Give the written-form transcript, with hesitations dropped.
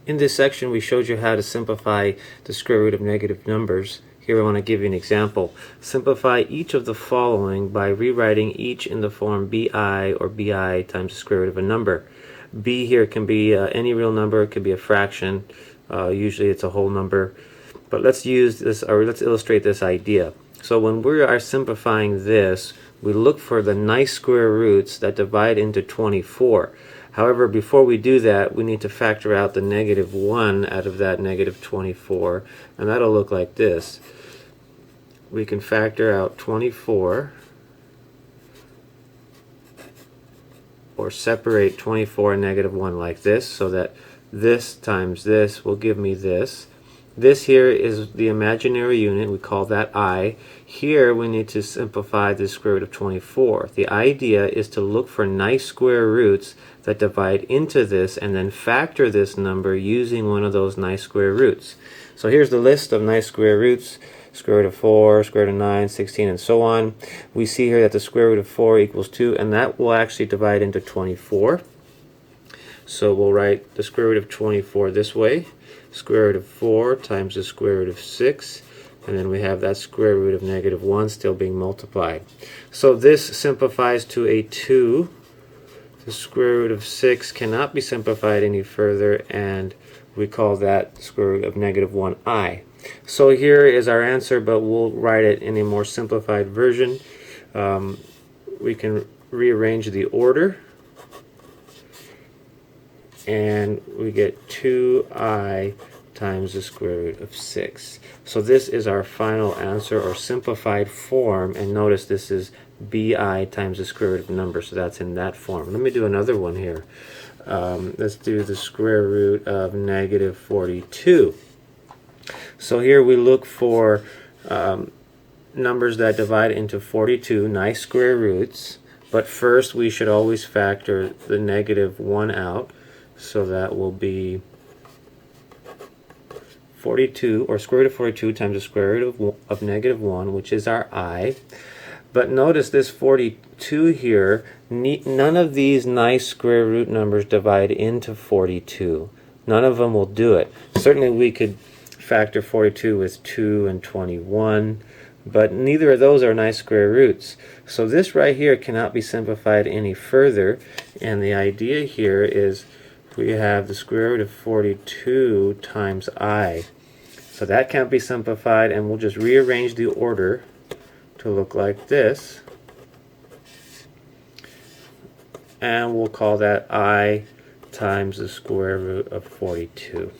In this section, we showed you how to simplify the square root of negative numbers. Here I want to give you an example. Simplify each of the following by rewriting each in the form bi, or bi times the square root of a number. B here can be any real number. It could be a fraction. Usually it's a whole number. But let's use this, or let's illustrate this idea. So when we are simplifying this, we look for the nice square roots that divide into 24. However, before we do that, we need to factor out the negative 1 out of that negative 24, and that'll look like this. We can factor out 24, or separate 24 and negative 1 like this, so that this times this will give me this. This here is the imaginary unit. We call that I. Here we need to simplify the square root of 24. The idea is to look for nice square roots that divide into this and then factor this number using one of those nice square roots. So here's the list of nice square roots. Square root of 4, square root of 9, 16, and so on. We see here that the square root of 4 equals 2, and that will actually divide into 24. So we'll write the square root of 24 this way. Square root of 4 times the square root of 6, and then we have that square root of negative 1 still being multiplied. So this simplifies to a 2. The square root of 6 cannot be simplified any further, and we call that square root of negative 1i. So here is our answer, but we'll write it in a more simplified version. We can rearrange the order, and we get 2i times the square root of 6. So this is our final answer, or simplified form, and notice this is bi times the square root of a number, so that's in that form. Let me do another one here. Let's do the square root of negative 42. So here we look for numbers that divide into 42, nice square roots, but first we should always factor the negative 1 out. So that will be 42, or square root of 42 times the square root of negative 1, which is our I. But notice this 42 here, none of these nice square root numbers divide into 42. None of them will do it. Certainly we could factor 42 with 2 and 21, but neither of those are nice square roots. So this right here cannot be simplified any further, and the idea here is we have the square root of 42 times I. So that can't be simplified, and we'll just rearrange the order to look like this. And we'll call that I times the square root of 42.